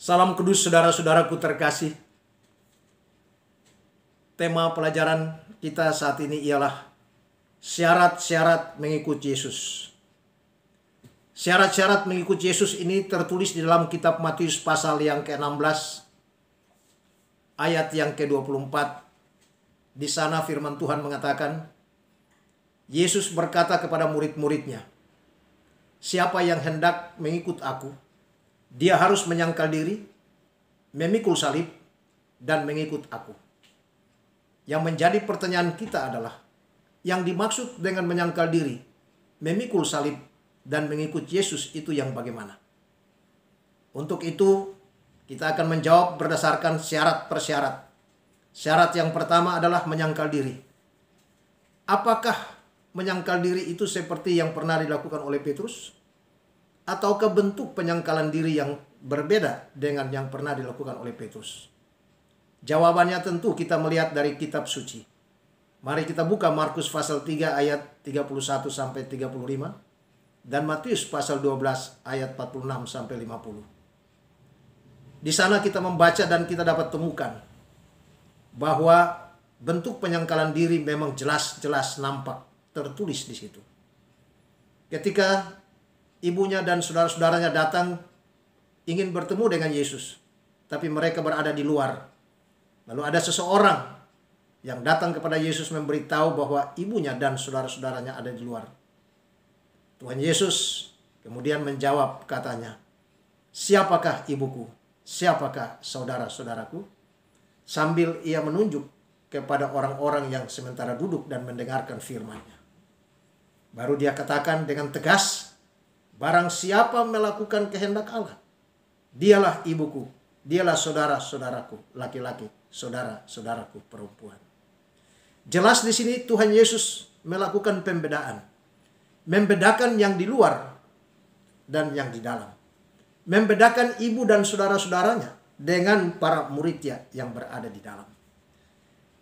Salam kudus saudara-saudaraku terkasih. Tema pelajaran kita saat ini ialah syarat-syarat mengikuti Yesus. Syarat-syarat mengikuti Yesus ini tertulis di dalam kitab Matius pasal yang ke-16 ayat yang ke-24. Di sana firman Tuhan mengatakan, Yesus berkata kepada murid-muridnya, "Siapa yang hendak mengikut aku, dia harus menyangkal diri, memikul salib, dan mengikut aku." Yang menjadi pertanyaan kita adalah, yang dimaksud dengan menyangkal diri, memikul salib, dan mengikut Yesus itu yang bagaimana? Untuk itu, kita akan menjawab berdasarkan syarat per syarat. Syarat yang pertama adalah menyangkal diri. Apakah menyangkal diri itu seperti yang pernah dilakukan oleh Petrus? Ataukah bentuk penyangkalan diri yang berbeda dengan yang pernah dilakukan oleh Petrus? Jawabannya tentu kita melihat dari kitab suci. Mari kita buka Markus pasal 3 ayat 31 sampai 35 dan Matius pasal 12 ayat 46 sampai 50. Di sana kita membaca dan kita dapat temukan bahwa bentuk penyangkalan diri memang jelas-jelas nampak tertulis di situ. Ketika ibunya dan saudara-saudaranya datang ingin bertemu dengan Yesus, tapi mereka berada di luar. Lalu ada seseorang yang datang kepada Yesus memberitahu bahwa ibunya dan saudara-saudaranya ada di luar. Tuhan Yesus kemudian menjawab, katanya, "Siapakah ibuku? Siapakah saudara-saudaraku?" Sambil ia menunjuk kepada orang-orang yang sementara duduk dan mendengarkan firman-Nya. Baru dia katakan dengan tegas, "Barang siapa melakukan kehendak Allah, dialah ibuku, dialah saudara-saudaraku laki-laki, saudara-saudaraku perempuan." Jelas di sini Tuhan Yesus melakukan pembedaan. Membedakan yang di luar dan yang di dalam. Membedakan ibu dan saudara-saudaranya dengan para muridnya yang berada di dalam.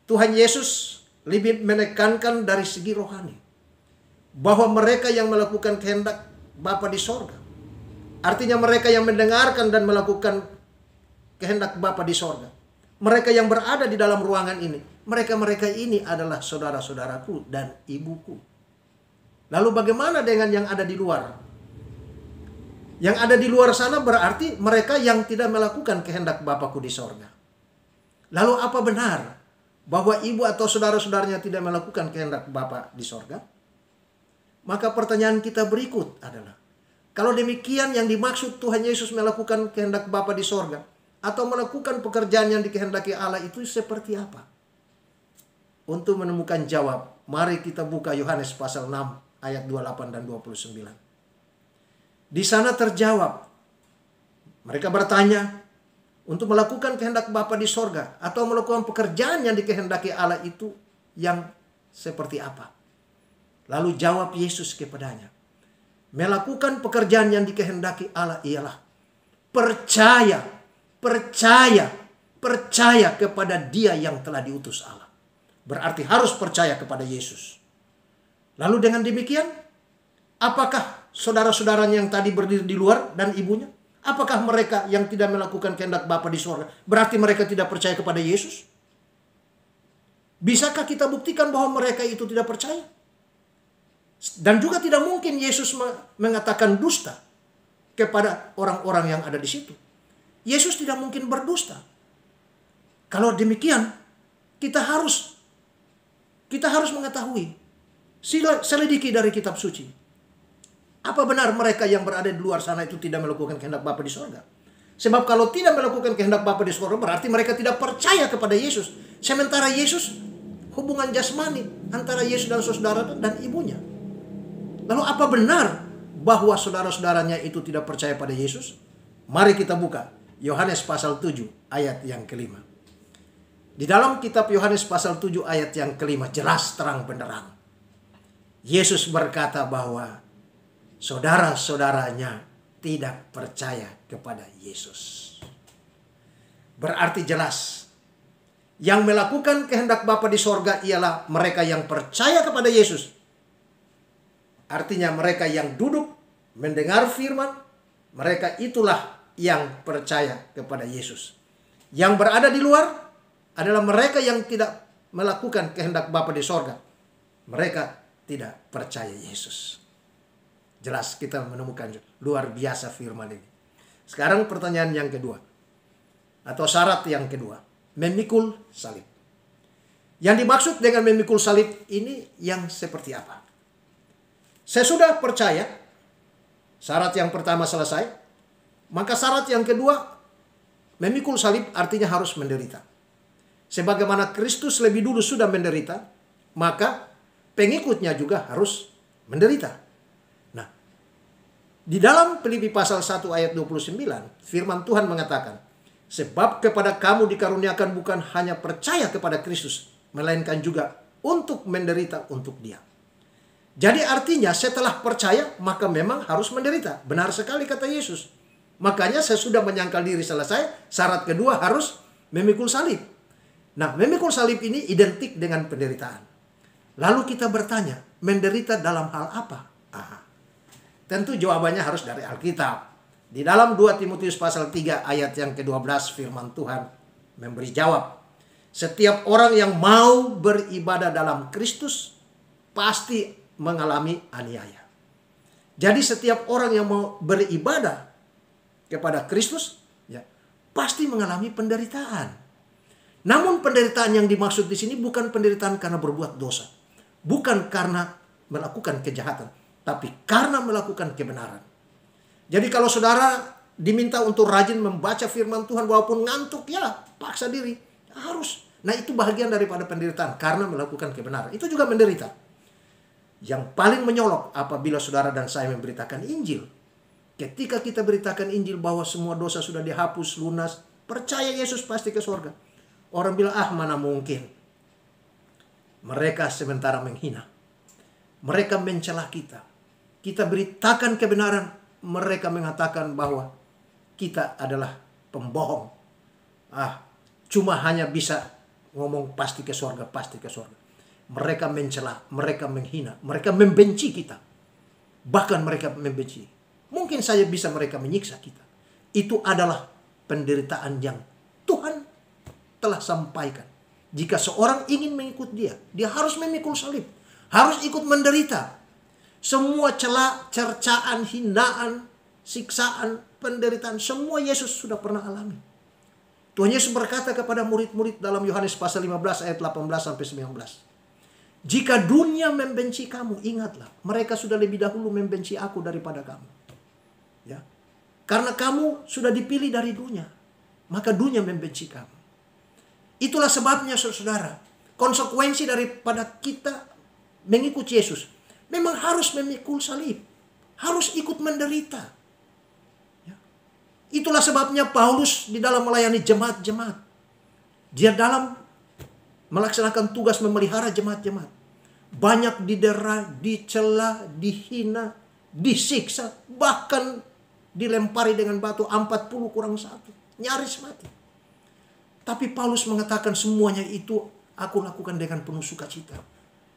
Tuhan Yesus lebih menekankan dari segi rohani bahwa mereka yang melakukan kehendak Bapa di sorga, artinya mereka yang mendengarkan dan melakukan kehendak Bapa di sorga, mereka yang berada di dalam ruangan ini, mereka ini adalah saudara-saudaraku dan ibuku. Lalu bagaimana dengan yang ada di luar? Yang ada di luar sana berarti mereka yang tidak melakukan kehendak Bapakku di sorga. Lalu apa benar bahwa ibu atau saudara-saudaranya tidak melakukan kehendak Bapa di sorga? Maka pertanyaan kita berikut adalah, kalau demikian yang dimaksud Tuhan Yesus melakukan kehendak Bapa di sorga atau melakukan pekerjaan yang dikehendaki Allah itu seperti apa? Untuk menemukan jawab, mari kita buka Yohanes pasal 6 ayat 28 dan 29. Di sana terjawab, mereka bertanya, untuk melakukan kehendak Bapa di sorga atau melakukan pekerjaan yang dikehendaki Allah itu yang seperti apa? Lalu jawab Yesus kepadanya, melakukan pekerjaan yang dikehendaki Allah ialah percaya kepada Dia yang telah diutus Allah. Berarti harus percaya kepada Yesus. Lalu dengan demikian, apakah saudara-saudaranya yang tadi berdiri di luar dan ibunya, apakah mereka yang tidak melakukan kehendak Bapa di sorga berarti mereka tidak percaya kepada Yesus? Bisakah kita buktikan bahwa mereka itu tidak percaya? Dan juga tidak mungkin Yesus mengatakan dusta kepada orang-orang yang ada di situ. Yesus tidak mungkin berdusta. Kalau demikian, kita harus mengetahui, selidiki dari kitab suci. Apa benar mereka yang berada di luar sana itu tidak melakukan kehendak Bapa di sorga? Sebab kalau tidak melakukan kehendak Bapa di sorga berarti mereka tidak percaya kepada Yesus. Sementara Yesus, hubungan jasmani antara Yesus dan saudara dan ibunya. Lalu apa benar bahwa saudara-saudaranya itu tidak percaya pada Yesus? Mari kita buka Yohanes pasal 7 ayat yang kelima. Di dalam kitab Yohanes pasal 7 ayat yang kelima jelas terang benderang. Yesus berkata bahwa saudara-saudaranya tidak percaya kepada Yesus. Berarti jelas, yang melakukan kehendak Bapa di sorga ialah mereka yang percaya kepada Yesus. Artinya mereka yang duduk mendengar firman, mereka itulah yang percaya kepada Yesus. Yang berada di luar adalah mereka yang tidak melakukan kehendak Bapa di sorga. Mereka tidak percaya Yesus. Jelas kita menemukan luar biasa firman ini. Sekarang pertanyaan yang kedua. Atau syarat yang kedua. Memikul salib. Yang dimaksud dengan memikul salib ini yang seperti apa? Saya sudah percaya. Syarat yang pertama selesai. Maka syarat yang kedua. Memikul salib artinya harus menderita. Sebagaimana Kristus lebih dulu sudah menderita. Maka pengikutnya juga harus menderita. Di dalam Filipi pasal 1 ayat 29, firman Tuhan mengatakan, sebab kepada kamu dikaruniakan bukan hanya percaya kepada Kristus, melainkan juga untuk menderita untuk Dia. Jadi artinya setelah percaya, maka memang harus menderita. Benar sekali kata Yesus. Makanya saya sudah menyangkal diri selesai, syarat kedua harus memikul salib. Nah, memikul salib ini identik dengan penderitaan. Lalu kita bertanya, menderita dalam hal apa? Tentu jawabannya harus dari Alkitab. Di dalam 2 Timotius pasal 3 ayat yang ke-12 firman Tuhan memberi jawab. Setiap orang yang mau beribadah dalam Kristus pasti mengalami aniaya. Jadi setiap orang yang mau beribadah kepada Kristus ya, pasti mengalami penderitaan. Namun penderitaan yang dimaksud di sini bukan penderitaan karena berbuat dosa. Bukan karena melakukan kejahatan. Tapi karena melakukan kebenaran. Jadi kalau saudara diminta untuk rajin membaca firman Tuhan walaupun ngantuk, ya paksa diri. Harus. Nah itu bagian daripada penderitaan karena melakukan kebenaran. Itu juga menderita. Yang paling menyolok apabila saudara dan saya memberitakan Injil. Ketika kita beritakan Injil bahwa semua dosa sudah dihapus, lunas. Percaya Yesus pasti ke surga. Orang bilang, mana mungkin. Mereka sementara menghina. Mereka mencela kita. Kita beritakan kebenaran, mereka mengatakan bahwa kita adalah pembohong. Cuma hanya bisa ngomong pasti ke surga, pasti ke surga. Mereka mencela, mereka menghina, mereka membenci kita. Bahkan mereka membenci. Mungkin saja bisa mereka menyiksa kita. Itu adalah penderitaan yang Tuhan telah sampaikan. Jika seorang ingin mengikut Dia, dia harus memikul salib. Harus ikut menderita. Semua cela, cercaan, hinaan, siksaan, penderitaan, semua Yesus sudah pernah alami. Tuhan Yesus berkata kepada murid-murid dalam Yohanes pasal 15 ayat 18 sampai 19. Jika dunia membenci kamu, ingatlah, mereka sudah lebih dahulu membenci aku daripada kamu. Ya. Karena kamu sudah dipilih dari dunia, maka dunia membenci kamu. Itulah sebabnya saudara, konsekuensi daripada kita mengikuti Yesus memang harus memikul salib. Harus ikut menderita. Ya. Itulah sebabnya Paulus di dalam melayani jemaat-jemaat. Dia dalam melaksanakan tugas memelihara jemaat-jemaat. Banyak didera, dicela, dihina, disiksa. Bahkan dilempari dengan batu 40 kurang 1. Nyaris mati. Tapi Paulus mengatakan semuanya itu aku lakukan dengan penuh sukacita.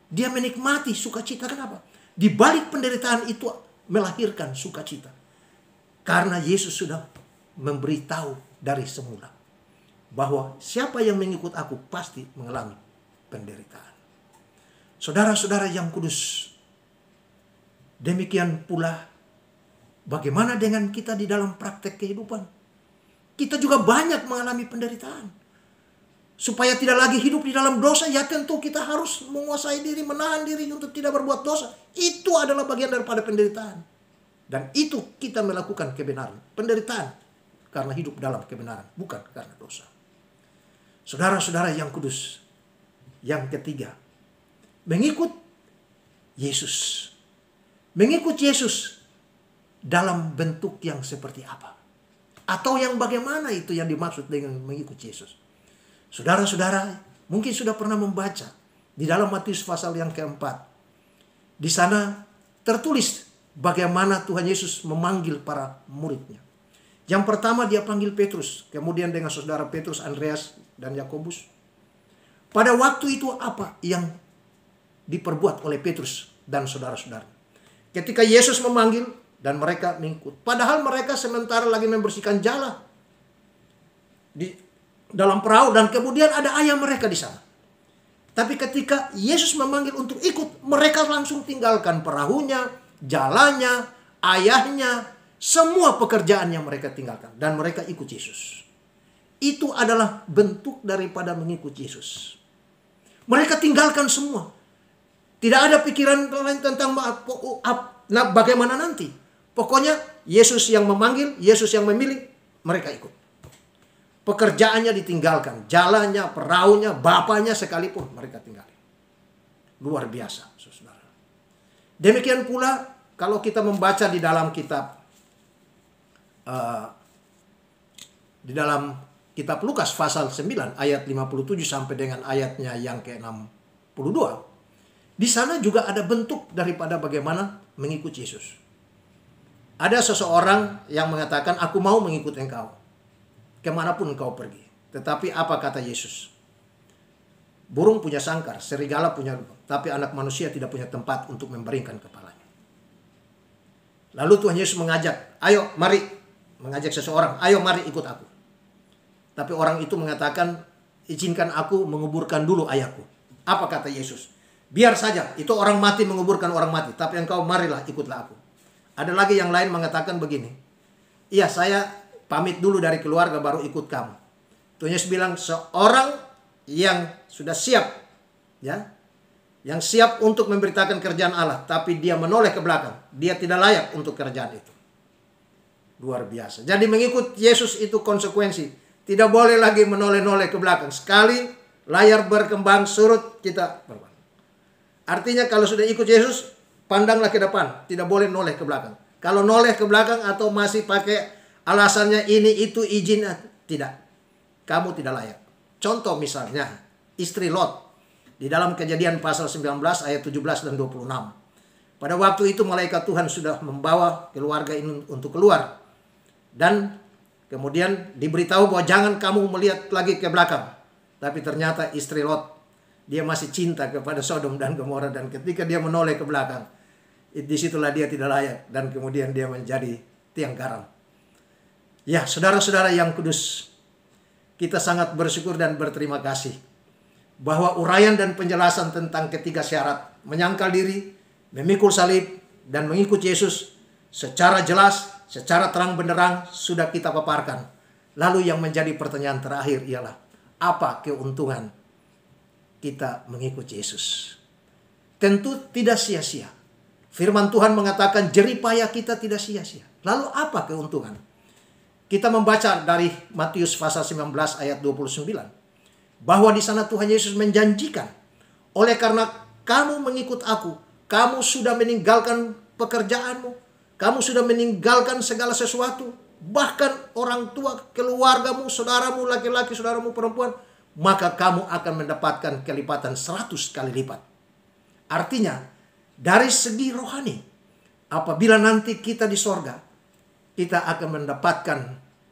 Dia menikmati sukacita. Kenapa? Di balik penderitaan itu melahirkan sukacita. Karena Yesus sudah memberitahu dari semula. Bahwa siapa yang mengikut aku pasti mengalami penderitaan. Saudara-saudara yang kudus. Demikian pula bagaimana dengan kita di dalam praktek kehidupan. Kita juga banyak mengalami penderitaan. Supaya tidak lagi hidup di dalam dosa, ya tentu kita harus menguasai diri, menahan diri untuk tidak berbuat dosa. Itu adalah bagian daripada penderitaan. Dan itu kita melakukan kebenaran. Penderitaan karena hidup dalam kebenaran, bukan karena dosa. Saudara-saudara yang kudus, yang ketiga, mengikut Yesus. Mengikut Yesus dalam bentuk yang seperti apa? Atau yang bagaimana itu yang dimaksud dengan mengikut Yesus? Saudara-saudara mungkin sudah pernah membaca di dalam Matius pasal yang keempat. Di sana tertulis bagaimana Tuhan Yesus memanggil para muridnya. Yang pertama dia panggil Petrus. Kemudian dengan saudara Petrus, Andreas, dan Yakobus. Pada waktu itu apa yang diperbuat oleh Petrus dan saudara-saudara? Ketika Yesus memanggil, dan mereka mengikut. Padahal mereka sementara lagi membersihkan jala di dalam perahu dan kemudian ada ayah mereka di sana. Tapi ketika Yesus memanggil untuk ikut, mereka langsung tinggalkan perahunya, jalannya, ayahnya, semua pekerjaan yang mereka tinggalkan dan mereka ikut Yesus. Itu adalah bentuk daripada mengikut Yesus. Mereka tinggalkan semua. Tidak ada pikiran lain tentang bagaimana nanti. Pokoknya Yesus yang memanggil, Yesus yang memilih, mereka ikut. Pekerjaannya ditinggalkan, jalannya, perahunya, bapaknya sekalipun mereka tinggalkan. Luar biasa, saudara. Demikian pula kalau kita membaca di dalam kitab Lukas pasal 9 ayat 57 sampai dengan ayatnya yang ke-62. Di sana juga ada bentuk daripada bagaimana mengikut Yesus. Ada seseorang yang mengatakan, aku mau mengikut engkau kemanapun engkau pergi. Tetapi apa kata Yesus? Burung punya sangkar, serigala punya lubang, tapi anak manusia tidak punya tempat untuk membaringkan kepalanya. Lalu Tuhan Yesus mengajak, ayo mari, mengajak seseorang, ayo mari ikut aku. Tapi orang itu mengatakan, izinkan aku menguburkan dulu ayahku. Apa kata Yesus? Biar saja, itu orang mati menguburkan orang mati, tapi engkau marilah ikutlah aku. Ada lagi yang lain mengatakan begini, iya saya pamit dulu dari keluarga baru ikut kamu. Tuhan Yesus bilang, seorang yang sudah siap, ya, yang siap untuk memberitakan kerjaan Allah, tapi dia menoleh ke belakang, dia tidak layak untuk kerjaan itu. Luar biasa. Jadi mengikut Yesus itu konsekuensi. Tidak boleh lagi menoleh-noleh ke belakang. Sekali layar berkembang surut, kita berbalik. Artinya kalau sudah ikut Yesus, pandanglah ke depan. Tidak boleh noleh ke belakang. Kalau noleh ke belakang atau masih pakai alasannya ini, itu, izin, tidak. Kamu tidak layak. Contoh misalnya, istri Lot. Di dalam Kejadian pasal 19 ayat 17 dan 26. Pada waktu itu malaikat Tuhan sudah membawa keluarga ini untuk keluar. Dan kemudian diberitahu bahwa jangan kamu melihat lagi ke belakang. Tapi ternyata istri Lot, dia masih cinta kepada Sodom dan Gomora. Dan ketika dia menoleh ke belakang, disitulah dia tidak layak. Dan kemudian dia menjadi tiang garam. Ya, saudara-saudara yang kudus, kita sangat bersyukur dan berterima kasih bahwa uraian dan penjelasan tentang ketiga syarat, menyangkal diri, memikul salib, dan mengikut Yesus secara jelas, secara terang benderang sudah kita paparkan. Lalu yang menjadi pertanyaan terakhir ialah, apa keuntungan kita mengikut Yesus? Tentu tidak sia-sia. Firman Tuhan mengatakan jerih payah kita tidak sia-sia. Lalu apa keuntungan? Kita membaca dari Matius pasal 19 ayat 29. Bahwa di sana Tuhan Yesus menjanjikan, oleh karena kamu mengikut aku, kamu sudah meninggalkan pekerjaanmu, kamu sudah meninggalkan segala sesuatu, bahkan orang tua, keluargamu, saudaramu laki-laki, saudaramu perempuan, maka kamu akan mendapatkan kelipatan 100 kali lipat. Artinya, dari segi rohani, apabila nanti kita di sorga, kita akan mendapatkan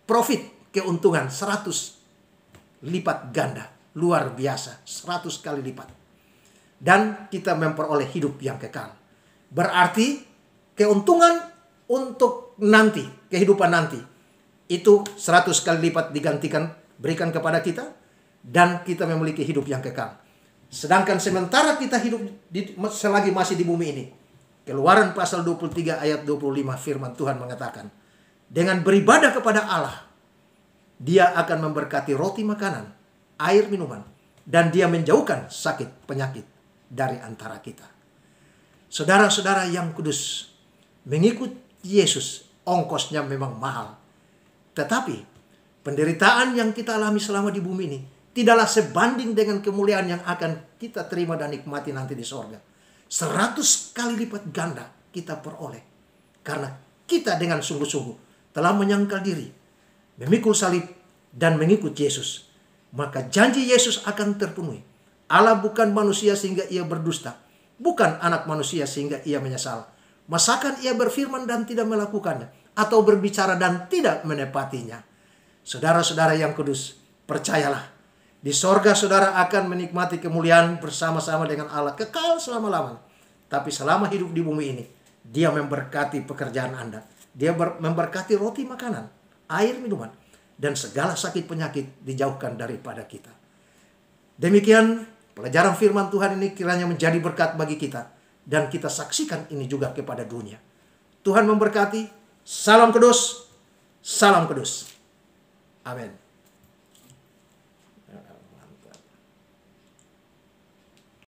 profit, keuntungan 100 lipat ganda. Luar biasa, 100 kali lipat. Dan kita memperoleh hidup yang kekal. Berarti keuntungan untuk nanti, kehidupan nanti, itu 100 kali lipat digantikan, berikan kepada kita, dan kita memiliki hidup yang kekal. Sedangkan sementara kita hidup selagi masih di bumi ini, Keluaran pasal 23 ayat 25 firman Tuhan mengatakan, dengan beribadah kepada Allah, dia akan memberkati roti makanan, air minuman, dan dia menjauhkan sakit penyakit dari antara kita. Saudara-saudara yang kudus, mengikut Yesus ongkosnya memang mahal. Tetapi penderitaan yang kita alami selama di bumi ini tidaklah sebanding dengan kemuliaan yang akan kita terima dan nikmati nanti di sorga. 100 kali lipat ganda kita peroleh. Karena kita dengan sungguh-sungguh telah menyangkal diri, memikul salib, dan mengikut Yesus. Maka janji Yesus akan terpenuhi. Allah bukan manusia sehingga ia berdusta. Bukan anak manusia sehingga ia menyesal. Masakan ia berfirman dan tidak melakukannya, atau berbicara dan tidak menepatinya. Saudara-saudara yang kudus, percayalah, di sorga saudara akan menikmati kemuliaan bersama-sama dengan Allah kekal selama-lamanya. Tapi selama hidup di bumi ini, Dia memberkati pekerjaan Anda. Dia memberkati roti makanan, air minuman, dan segala sakit penyakit dijauhkan daripada kita. Demikian pelajaran firman Tuhan ini kiranya menjadi berkat bagi kita. Dan kita saksikan ini juga kepada dunia. Tuhan memberkati. Salam kudus. Salam kudus. Amin.